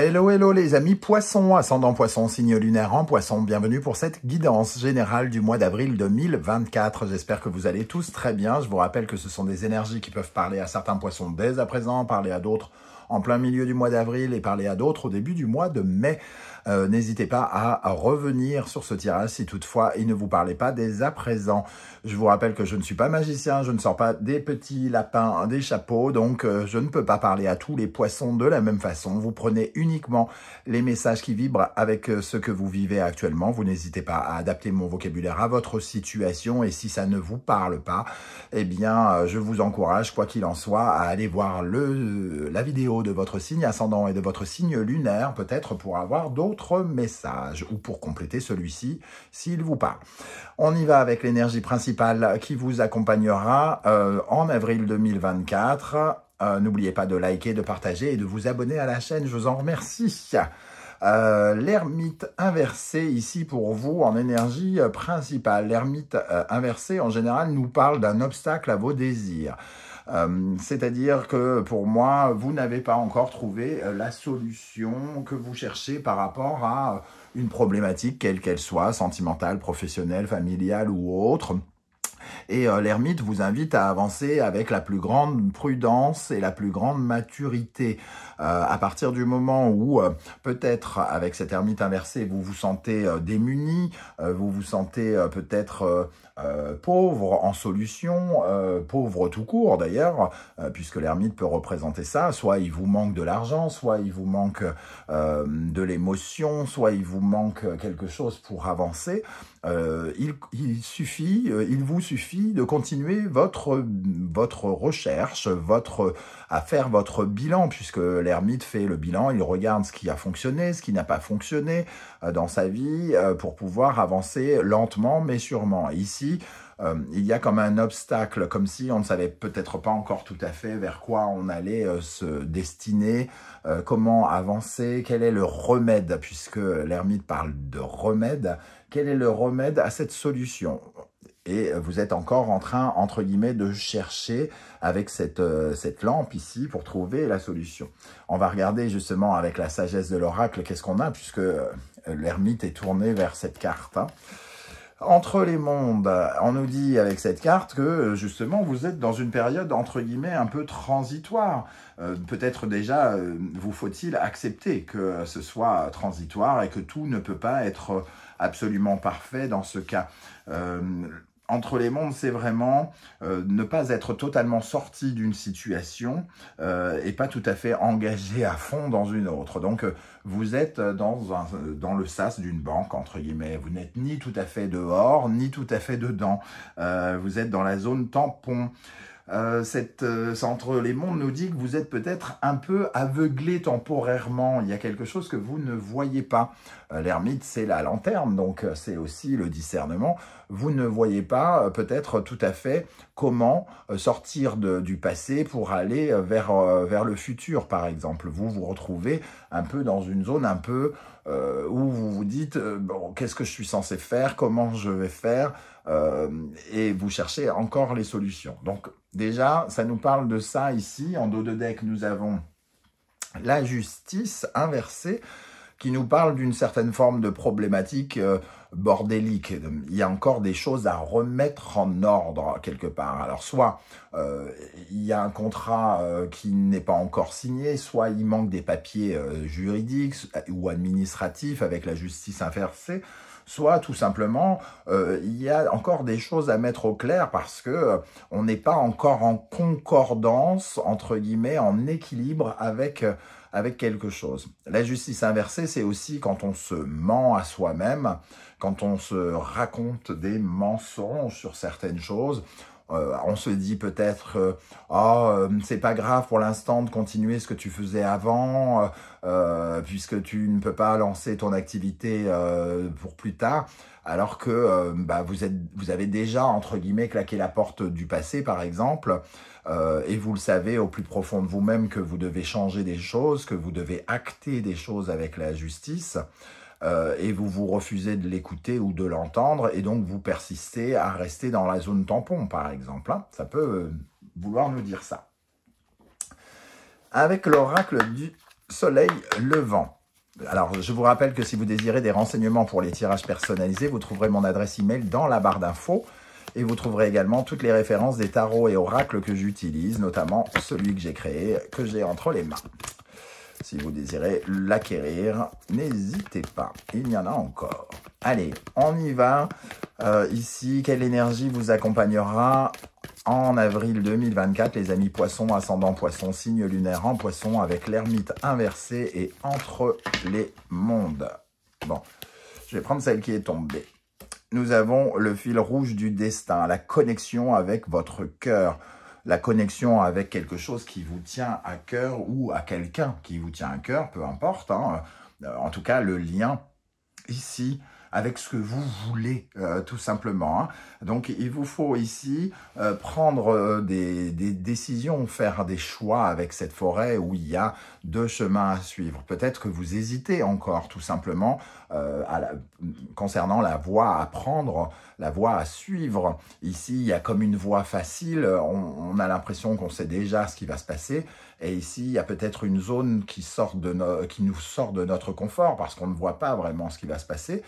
Hello, hello les amis poissons, ascendant poisson, signe lunaire en poisson, bienvenue pour cette guidance générale du mois d'avril 2024. J'espère que vous allez tous très bien. Je vous rappelle que ce sont des énergies qui peuvent parler à certains poissons dès à présent, parler à d'autres en plein milieu du mois d'avril et parler à d'autres au début du mois de mai. N'hésitez pas à revenir sur ce tirage si toutefois il ne vous parlait pas dès à présent. Je vous rappelle que je ne suis pas magicien, je ne sors pas des petits lapins des chapeaux, donc je ne peux pas parler à tous les poissons de la même façon. Vous prenez uniquement les messages qui vibrent avec ce que vous vivez actuellement. Vous n'hésitez pas à adapter mon vocabulaire à votre situation et si ça ne vous parle pas, eh bien je vous encourage, quoi qu'il en soit, à aller voir la vidéo de votre signe ascendant et de votre signe lunaire, peut-être pour avoir d'autres messages ou pour compléter celui-ci s'il vous parle. On y va avec l'énergie principale qui vous accompagnera en avril 2024. N'oubliez pas de liker, de partager et de vous abonner à la chaîne, je vous en remercie. L'ermite inversé ici pour vous en énergie principale. L'ermite inversé en général nous parle d'un obstacle à vos désirs. C'est-à-dire que pour moi, vous n'avez pas encore trouvé la solution que vous cherchez par rapport à une problématique, quelle qu'elle soit, sentimentale, professionnelle, familiale ou autre. Et l'ermite vous invite à avancer avec la plus grande prudence et la plus grande maturité. À partir du moment où, peut-être, avec cet ermite inversé, vous vous sentez démuni, vous vous sentez peut-être pauvre en solution, pauvre tout court d'ailleurs, puisque l'ermite peut représenter ça. Soit il vous manque de l'argent, soit il vous manque de l'émotion, soit il vous manque quelque chose pour avancer. Il vous suffit de continuer votre recherche, à faire votre bilan, puisque l'ermite fait le bilan, il regarde ce qui a fonctionné, ce qui n'a pas fonctionné dans sa vie, pour pouvoir avancer lentement mais sûrement. Ici, il y a comme un obstacle, comme si on ne savait peut-être pas encore tout à fait vers quoi on allait se destiner, comment avancer, quel est le remède, puisque l'ermite parle de remède, quel est le remède à cette solution? Et vous êtes encore en train, entre guillemets, de chercher avec cette lampe ici pour trouver la solution. On va regarder justement avec la sagesse de l'oracle qu'est-ce qu'on a, puisque l'ermite est tourné vers cette carte, hein. Entre les mondes, on nous dit avec cette carte que justement vous êtes dans une période entre guillemets un peu transitoire. Peut-être déjà vous faut-il accepter que ce soit transitoire et que tout ne peut pas être absolument parfait dans ce cas. Entre les mondes, c'est vraiment ne pas être totalement sorti d'une situation et pas tout à fait engagé à fond dans une autre. Donc, vous êtes dans le sas d'une banque, entre guillemets. Vous n'êtes ni tout à fait dehors, ni tout à fait dedans. Vous êtes dans la zone tampon. Entre les mondes nous dit que vous êtes peut-être un peu aveuglé temporairement. Il y a quelque chose que vous ne voyez pas. L'ermite, c'est la lanterne, donc c'est aussi le discernement. Vous ne voyez pas peut-être tout à fait comment sortir du passé pour aller vers le futur, par exemple. Vous vous retrouvez un peu dans une zone un peu où vous vous dites bon, qu'est-ce que je suis censé faire, comment je vais faire, et vous cherchez encore les solutions. Donc déjà, ça nous parle de ça ici. En dos de deck, nous avons la justice inversée qui nous parle d'une certaine forme de problématique bordélique. Il y a encore des choses à remettre en ordre quelque part. Alors soit il y a un contrat qui n'est pas encore signé, soit il manque des papiers juridiques ou administratifs avec la justice inversée, soit tout simplement il y a encore des choses à mettre au clair parce que on n'est pas encore en concordance, entre guillemets, en équilibre avec quelque chose. La justice inversée, c'est aussi quand on se ment à soi-même, quand on se raconte des mensonges sur certaines choses. On se dit peut-être c'est pas grave pour l'instant de continuer ce que tu faisais avant puisque tu ne peux pas lancer ton activité pour plus tard, alors que vous avez déjà entre guillemets claqué la porte du passé par exemple, et vous le savez au plus profond de vous-même que vous devez changer des choses, que vous devez acter des choses avec la justice. Et vous refusez de l'écouter ou de l'entendre, et donc vous persistez à rester dans la zone tampon, par exemple. Hein. Ça peut vouloir nous dire ça. Avec l'oracle du soleil levant, Alors, je vous rappelle que si vous désirez des renseignements pour les tirages personnalisés, vous trouverez mon adresse email dans la barre d'infos. Et vous trouverez également toutes les références des tarots et oracles que j'utilise, notamment celui que j'ai créé, que j'ai entre les mains. Si vous désirez l'acquérir, n'hésitez pas, il y en a encore. Allez, on y va. Ici, quelle énergie vous accompagnera en avril 2024, les amis poissons, ascendant poisson, signe lunaire en poisson, avec l'ermite inversé et entre les mondes. Bon, je vais prendre celle qui est tombée. Nous avons le fil rouge du destin, la connexion avec votre cœur, la connexion avec quelque chose qui vous tient à cœur ou à quelqu'un qui vous tient à cœur, peu importe. Hein. En tout cas, le lien ici avec ce que vous voulez, tout simplement. Hein. Donc, il vous faut ici prendre des décisions, faire des choix avec cette forêt où il y a deux chemins à suivre. Peut-être que vous hésitez encore, tout simplement, concernant la voie à prendre, la voie à suivre. Ici, il y a comme une voie facile, on a l'impression qu'on sait déjà ce qui va se passer. Et ici, il y a peut-être une zone qui nous sort de notre confort parce qu'on ne voit pas vraiment ce qui va se passer.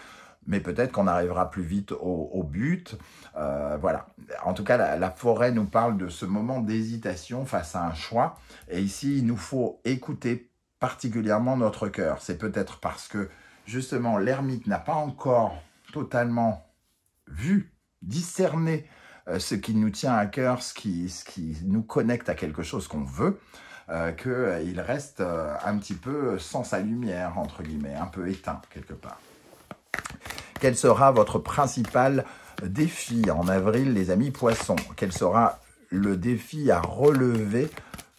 Mais peut-être qu'on arrivera plus vite au but. Voilà. En tout cas, la forêt nous parle de ce moment d'hésitation face à un choix. Et ici, il nous faut écouter particulièrement notre cœur. C'est peut-être parce que, justement, l'ermite n'a pas encore totalement vu, discerné ce qui nous tient à cœur, ce qui nous connecte à quelque chose qu'on veut, qu'il reste un petit peu sans sa lumière, entre guillemets, un peu éteint quelque part. Quel sera votre principal défi en avril, les amis poissons? Quel sera le défi à relever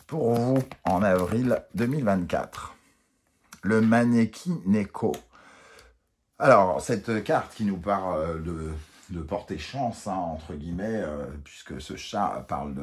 pour vous en avril 2024? Le Maneki-Neko. Alors, cette carte qui nous parle de porter chance, hein, entre guillemets, puisque ce chat parle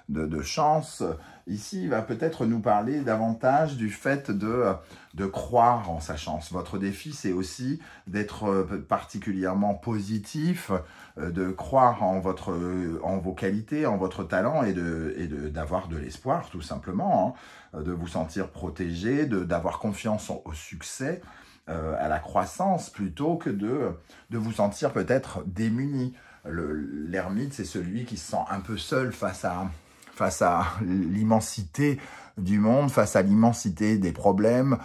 de chance, ici, il va peut-être nous parler davantage du fait de croire en sa chance. Votre défi, c'est aussi d'être particulièrement positif, de croire en vos qualités, en votre talent et d'avoir de l'espoir, tout simplement, hein, de vous sentir protégé, d'avoir confiance au succès, à la croissance, plutôt que de vous sentir peut-être démuni. L'ermite, c'est celui qui se sent un peu seul face à l'immensité du monde, face à l'immensité des problèmes.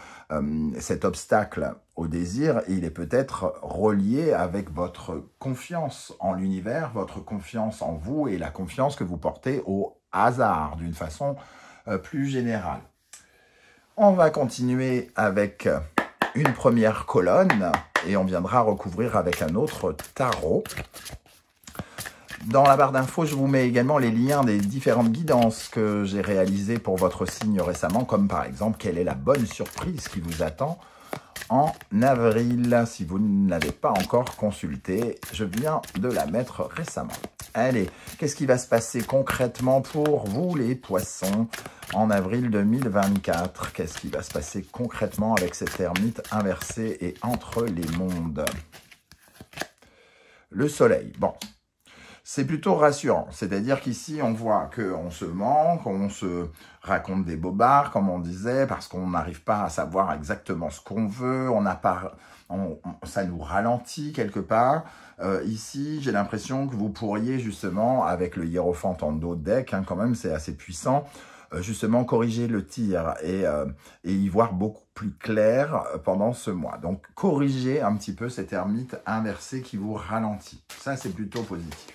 Cet obstacle au désir, il est peut-être relié avec votre confiance en l'univers, votre confiance en vous et la confiance que vous portez au hasard, d'une façon plus générale. On va continuer avec une première colonne et on viendra recouvrir avec un autre tarot. Dans la barre d'infos, je vous mets également les liens des différentes guidances que j'ai réalisées pour votre signe récemment, comme par exemple, quelle est la bonne surprise qui vous attend en avril. Si vous ne l'avez pas encore consulté, je viens de la mettre récemment. Allez, qu'est-ce qui va se passer concrètement pour vous les poissons en avril 2024? Qu'est-ce qui va se passer concrètement avec cette ermite inversée et entre les mondes? Le soleil, bon. C'est plutôt rassurant, c'est-à-dire qu'ici, on voit qu'on se ment, qu'on se raconte des bobards, comme on disait, parce qu'on n'arrive pas à savoir exactement ce qu'on veut, ça nous ralentit quelque part. Ici, j'ai l'impression que vous pourriez justement, avec le hiérophante en dos de deck, hein, quand même, c'est assez puissant, justement corriger le tir et y voir beaucoup plus clair pendant ce mois. Donc, corriger un petit peu cette ermite inversée qui vous ralentit. Ça, c'est plutôt positif.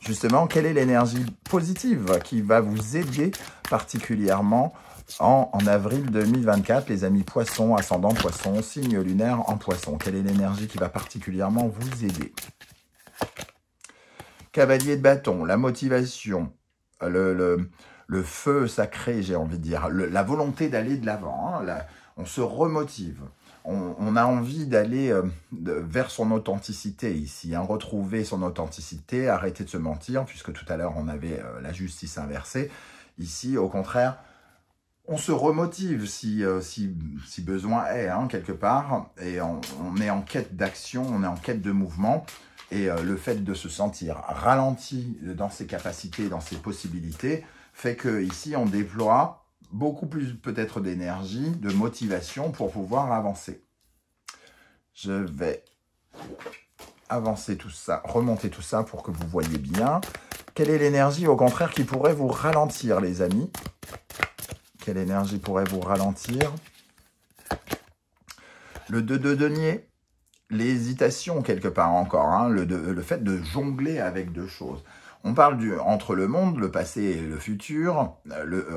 Justement, quelle est l'énergie positive qui va vous aider particulièrement en avril 2024, les amis poissons, ascendant poissons, signe lunaire en poisson? Quelle est l'énergie qui va particulièrement vous aider? Cavalier de bâton, la motivation, le feu sacré, j'ai envie de dire, la volonté d'aller de l'avant, hein, on se remotive. On a envie d'aller vers son authenticité ici, hein, retrouver son authenticité, arrêter de se mentir, puisque tout à l'heure on avait la justice inversée. Ici, au contraire, on se remotive si besoin est, hein, quelque part, et on est en quête d'action, on est en quête de mouvement, et le fait de se sentir ralenti dans ses capacités, dans ses possibilités, fait que ici on déploie beaucoup plus peut-être d'énergie, de motivation pour pouvoir avancer. Je vais avancer tout ça, remonter tout ça pour que vous voyez bien. Quelle est l'énergie, au contraire, qui pourrait vous ralentir, les amis? Quelle énergie pourrait vous ralentir? Le 2 de denier, l'hésitation quelque part encore, hein, le fait de jongler avec deux choses. On parle entre le monde, le passé et le futur,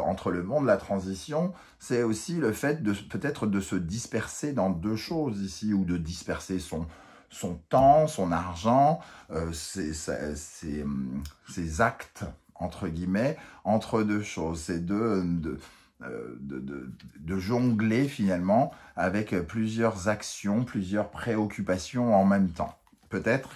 entre le monde, la transition, c'est aussi le fait de peut-être de se disperser dans deux choses ici, ou de disperser son temps, son argent, ses actes, entre guillemets, entre deux choses. C'est de jongler finalement avec plusieurs actions, plusieurs préoccupations en même temps. Peut-être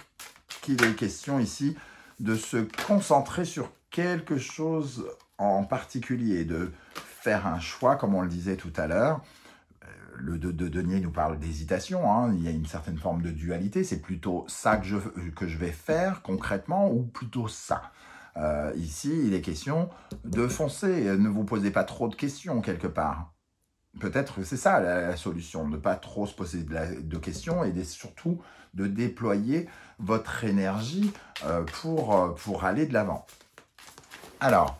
qu'il est question ici de se concentrer sur quelque chose en particulier, de faire un choix, comme on le disait tout à l'heure. Le 2 de denier nous parle d'hésitation, hein. Il y a une certaine forme de dualité, c'est plutôt ça que je vais faire concrètement, ou plutôt ça. Ici, il est question de foncer, ne vous posez pas trop de questions quelque part. Peut-être que c'est ça la solution, ne pas trop se poser de questions et surtout de déployer votre énergie pour aller de l'avant. Alors,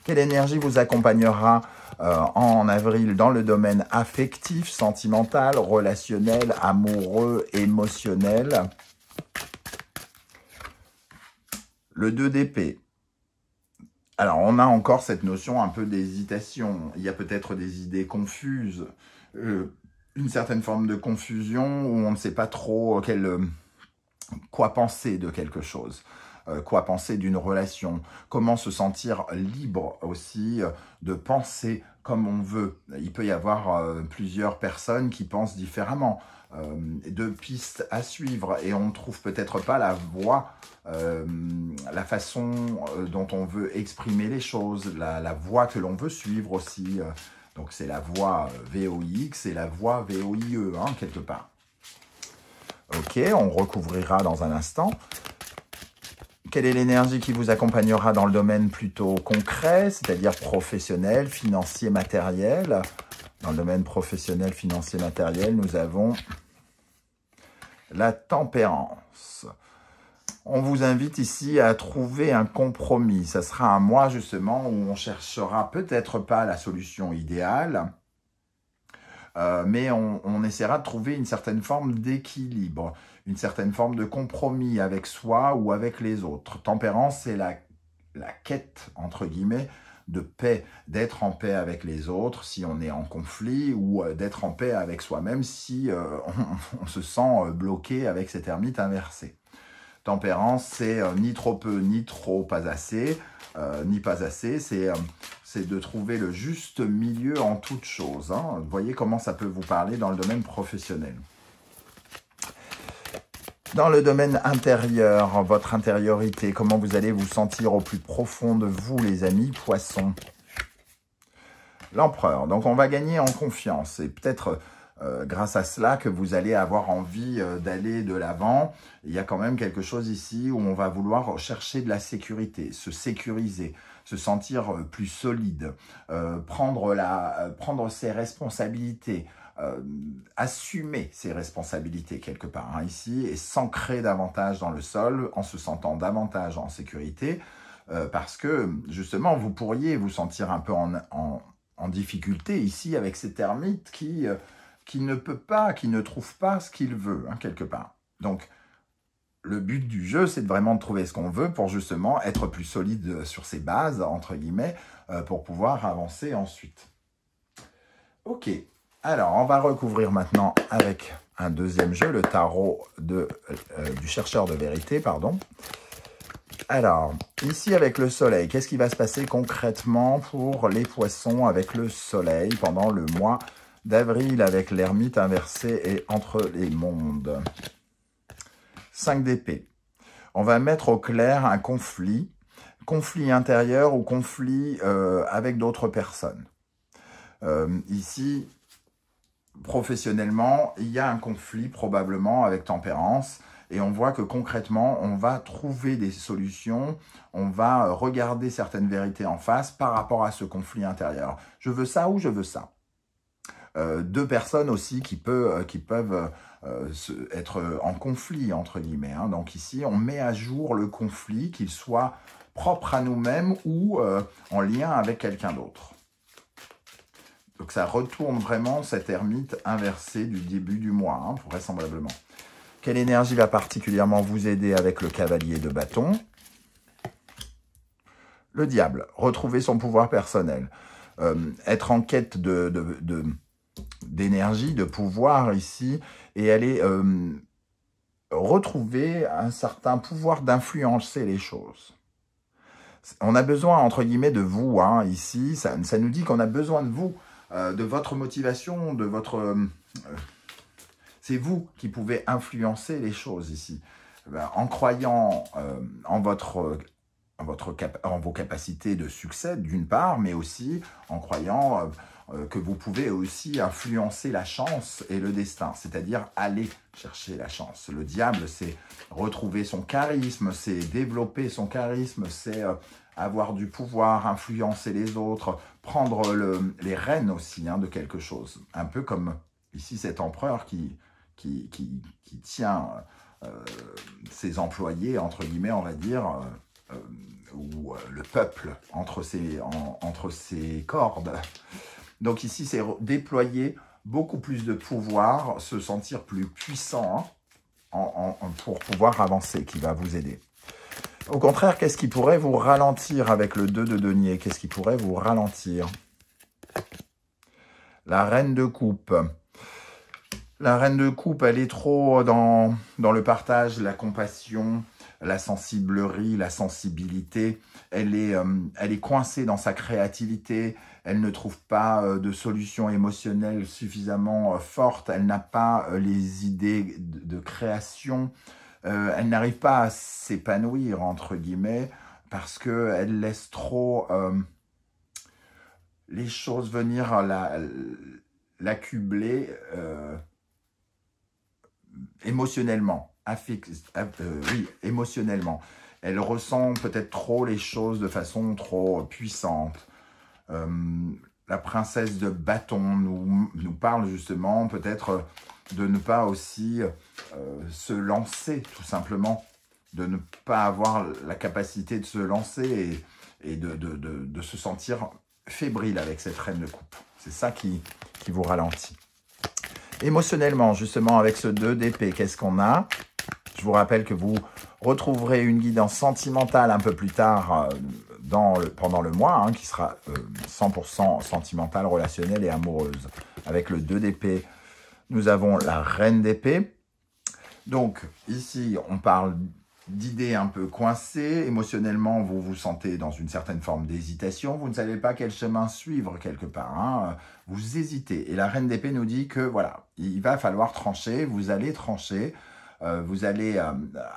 quelle énergie vous accompagnera en avril dans le domaine affectif, sentimental, relationnel, amoureux, émotionnel? Le 2 d'épée. Alors, on a encore cette notion un peu d'hésitation. Il y a peut-être des idées confuses, une certaine forme de confusion où on ne sait pas trop quoi penser de quelque chose, quoi penser d'une relation, comment se sentir libre aussi de penser comme on veut. Il peut y avoir plusieurs personnes qui pensent différemment, deux pistes à suivre, et on ne trouve peut-être pas la voie, la façon dont on veut exprimer les choses, la voie que l'on veut suivre aussi. Donc c'est la voie VOIX et la voie VOIE, hein, quelque part. Ok, on recouvrira dans un instant. Quelle est l'énergie qui vous accompagnera dans le domaine plutôt concret, c'est-à-dire professionnel, financier, matériel? Dans le domaine professionnel, financier, matériel, nous avons la tempérance. On vous invite ici à trouver un compromis. Ça sera un mois justement où on cherchera peut-être pas la solution idéale, mais on essaiera de trouver une certaine forme d'équilibre, une certaine forme de compromis avec soi ou avec les autres. Tempérance, c'est la quête, entre guillemets, de paix, d'être en paix avec les autres si on est en conflit, ou d'être en paix avec soi-même si on se sent bloqué avec cette ermite inversée. Tempérance, c'est ni trop peu, ni trop pas assez, ni pas assez, c'est de trouver le juste milieu en toute chose, hein. Vous voyez comment ça peut vous parler dans le domaine professionnel. Dans le domaine intérieur, votre intériorité, comment vous allez vous sentir au plus profond de vous, les amis poissons? L'empereur. Donc, on va gagner en confiance. Et peut-être grâce à cela que vous allez avoir envie d'aller de l'avant. Il y a quand même quelque chose ici où on va vouloir chercher de la sécurité, se sécuriser, se sentir plus solide, prendre ses responsabilités, assumer ses responsabilités quelque part, hein, ici, et s'ancrer davantage dans le sol, en se sentant davantage en sécurité, parce que justement vous pourriez vous sentir un peu en difficulté ici avec cet ermite qui ne peut pas, qui ne trouve pas ce qu'il veut, hein, quelque part. Donc le but du jeu, c'est vraiment de trouver ce qu'on veut pour justement être plus solide sur ses bases, entre guillemets, pour pouvoir avancer ensuite. Ok. Alors, on va recouvrir maintenant avec un deuxième jeu, le tarot du chercheur de vérité, pardon. Alors, ici avec le soleil, qu'est-ce qui va se passer concrètement pour les poissons avec le soleil pendant le mois d'avril avec l'ermite inversé et entre les mondes? 5 d'épée. On va mettre au clair un conflit intérieur ou conflit avec d'autres personnes. Ici, professionnellement, il y a un conflit probablement avec tempérance Et on voit que concrètement, on va trouver des solutions, on va regarder certaines vérités en face par rapport à ce conflit intérieur. Je veux ça ou je veux ça. Deux personnes aussi qui peuvent être en conflit, entre guillemets. Hein. Donc ici, on met à jour le conflit, qu'il soit propre à nous-mêmes ou en lien avec quelqu'un d'autre. Donc ça retourne vraiment cette ermite inversée du début du mois, hein, vraisemblablement. Quelle énergie va particulièrement vous aider avec le cavalier de bâton? Le diable, retrouver son pouvoir personnel. Être en quête d'énergie, de pouvoir ici, et aller retrouver un certain pouvoir d'influencer les choses. On a besoin, entre guillemets, de vous, hein, ici, ça nous dit qu'on a besoin de vous, de votre motivation, de votre... c'est vous qui pouvez influencer les choses ici. En croyant en vos capacités de succès, d'une part, mais aussi en croyant que vous pouvez aussi influencer la chance et le destin, c'est-à-dire aller chercher la chance. Le diable, c'est retrouver son charisme, c'est développer son charisme, c'est avoir du pouvoir, influencer les autres, prendre les rênes aussi hein, de quelque chose. Un peu comme ici cet empereur qui tient ses employés, entre guillemets, on va dire, ou le peuple entre ses cordes. Donc ici, c'est déployer beaucoup plus de pouvoir, se sentir plus puissant hein, pour pouvoir avancer, qui va vous aider. Au contraire, qu'est-ce qui pourrait vous ralentir avec le 2 de denier? Qu'est-ce qui pourrait vous ralentir? La reine de coupe. La reine de coupe, elle est trop dans le partage, la compassion, la sensiblerie, la sensibilité. Elle est coincée dans sa créativité. Elle ne trouve pas de solution émotionnelle suffisamment forte. Elle n'a pas les idées de création. Elle n'arrive pas à s'épanouir, entre guillemets, parce qu'elle laisse trop les choses venir l'accubler émotionnellement. Oui, émotionnellement. Elle ressent peut-être trop les choses de façon trop puissante. La princesse de bâton nous parle justement peut-être de ne pas aussi se lancer, tout simplement. De ne pas avoir la capacité de se lancer et de se sentir fébrile avec cette reine de coupe. C'est ça qui vous ralentit. Émotionnellement, justement, avec ce 2 d'épée, qu'est-ce qu'on a? Je vous rappelle que vous retrouverez une guidance sentimentale un peu plus tard pendant le mois, hein, qui sera 100% sentimentale, relationnelle et amoureuse. Avec le 2 d'épée, nous avons la reine d'épée. Donc, ici, on parle d'idées un peu coincées. Émotionnellement, vous vous sentez dans une certaine forme d'hésitation. Vous ne savez pas quel chemin suivre quelque part. Hein. Vous hésitez. Et la reine d'épée nous dit que, voilà, il va falloir trancher. Vous allez trancher. Vous allez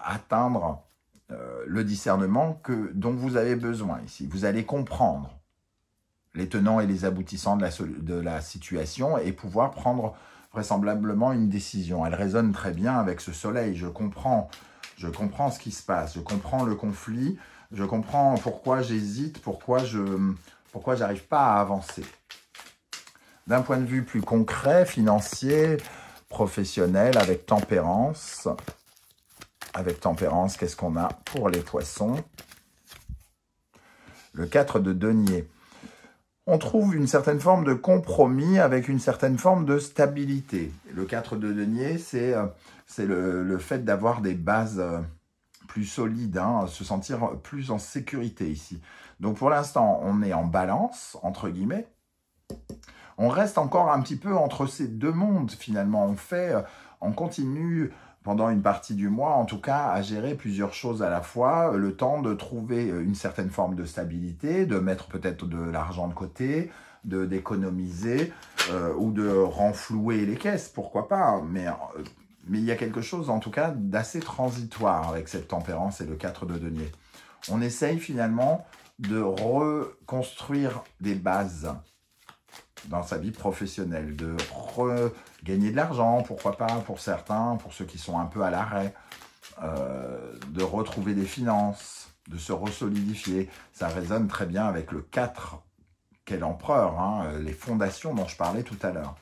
atteindre le discernement dont vous avez besoin ici. Vous allez comprendre les tenants et les aboutissants de la situation et pouvoir prendre vraisemblablement une décision. Elle résonne très bien avec ce soleil. Je comprends ce qui se passe, je comprends le conflit, je comprends pourquoi j'hésite, pourquoi j'arrive pas à avancer. D'un point de vue plus concret, financier, professionnel, avec tempérance. Avec tempérance, qu'est-ce qu'on a pour les poissons? Le 4 de denier. On trouve une certaine forme de compromis avec une certaine forme de stabilité. Le 4 de denier, c'est le fait d'avoir des bases plus solides, hein, se sentir plus en sécurité ici. Donc pour l'instant, on est en balance, entre guillemets. On reste encore un petit peu entre ces deux mondes, finalement. On continue pendant une partie du mois, en tout cas, à gérer plusieurs choses à la fois, le temps de trouver une certaine forme de stabilité, de mettre peut-être de l'argent de côté, d'économiser ou de renflouer les caisses, pourquoi pas. Mais il y a quelque chose, en tout cas, d'assez transitoire avec cette tempérance et le 4 de denier. On essaye finalement de reconstruire des bases dans sa vie professionnelle, de regagner de l'argent, pourquoi pas, pour certains, pour ceux qui sont un peu à l'arrêt, de retrouver des finances, de se resolidifier. Ça résonne très bien avec le 4, qu'est l'empereur, hein, les fondations dont je parlais tout à l'heure.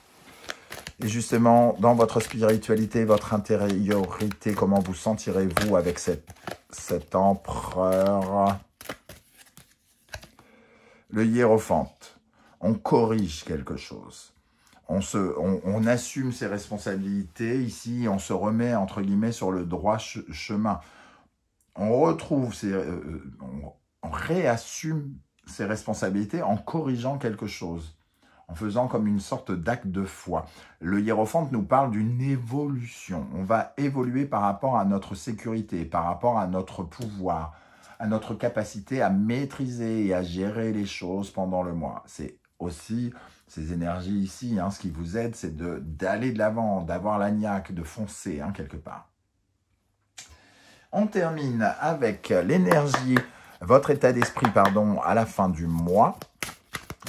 Et justement, dans votre spiritualité, votre intériorité, comment vous sentirez-vous avec cet empereur? Le hiérophante, on corrige quelque chose. On assume ses responsabilités. Ici, on se remet, entre guillemets, sur le droit chemin. On retrouve, on réassume ses responsabilités en corrigeant quelque chose, en faisant comme une sorte d'acte de foi. Le hiérophante nous parle d'une évolution. On va évoluer par rapport à notre sécurité, par rapport à notre pouvoir, à notre capacité à maîtriser et à gérer les choses pendant le mois. C'est aussi ces énergies ici, hein, ce qui vous aide, c'est d'aller de l'avant, d'avoir la niaque, de foncer, hein, quelque part. On termine avec l'énergie, votre état d'esprit, pardon, à la fin du mois.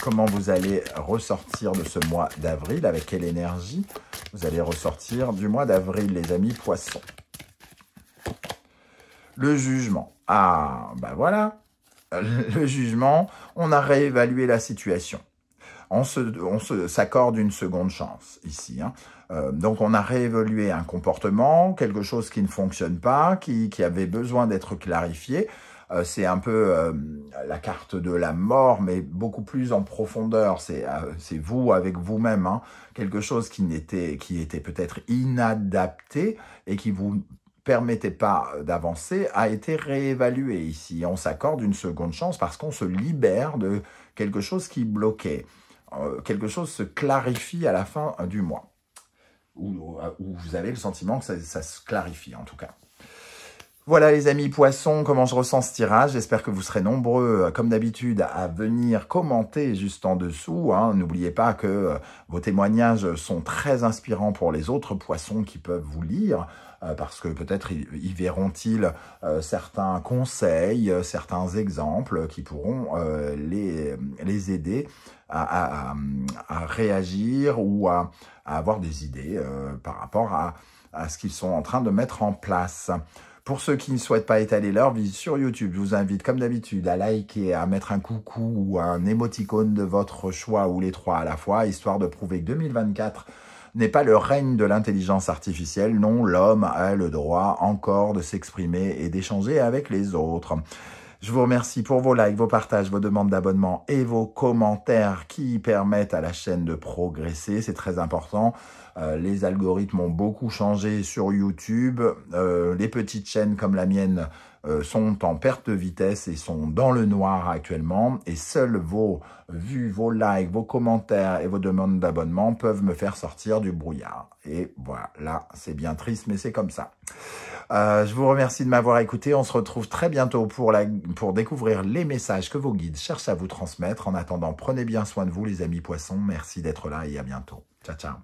Comment vous allez ressortir de ce mois d'avril, avec quelle énergie vous allez ressortir du mois d'avril, les amis poissons. Le jugement. Ah, ben voilà, le jugement, on a réévalué la situation. On s'accorde une seconde chance ici. Hein. Donc, on a réévalué un comportement, quelque chose qui ne fonctionne pas, qui avait besoin d'être clarifié. C'est un peu la carte de la mort, mais beaucoup plus en profondeur. C'est vous avec vous-même. Hein. Quelque chose qui était peut-être inadapté et qui vous permettait pas d'avancer a été réévalué ici. On s'accorde une seconde chance parce qu'on se libère de quelque chose qui bloquait. Quelque chose se clarifie à la fin du mois. Ou vous avez le sentiment que ça se clarifie en tout cas. Voilà les amis poissons, comment je ressens ce tirage. J'espère que vous serez nombreux, comme d'habitude, à venir commenter juste en dessous. Hein. N'oubliez pas que vos témoignages sont très inspirants pour les autres poissons qui peuvent vous lire, parce que peut-être y verront-ils certains conseils, certains exemples qui pourront les aider à réagir ou à avoir des idées par rapport à ce qu'ils sont en train de mettre en place. Pour ceux qui ne souhaitent pas étaler leur vie sur YouTube, je vous invite comme d'habitude à liker, à mettre un coucou ou un émoticône de votre choix ou les trois à la fois, histoire de prouver que 2024 n'est pas le règne de l'intelligence artificielle. Non, l'homme a le droit encore de s'exprimer et d'échanger avec les autres. Je vous remercie pour vos likes, vos partages, vos demandes d'abonnement et vos commentaires qui permettent à la chaîne de progresser. C'est très important. Les algorithmes ont beaucoup changé sur YouTube. Les petites chaînes comme la mienne sont en perte de vitesse et sont dans le noir actuellement. Et seuls vos vues, vos likes, vos commentaires et vos demandes d'abonnement peuvent me faire sortir du brouillard. Et voilà, c'est bien triste, mais c'est comme ça. Je vous remercie de m'avoir écouté. On se retrouve très bientôt pour découvrir les messages que vos guides cherchent à vous transmettre. En attendant, prenez bien soin de vous, les amis poissons. Merci d'être là et à bientôt. Ciao, ciao.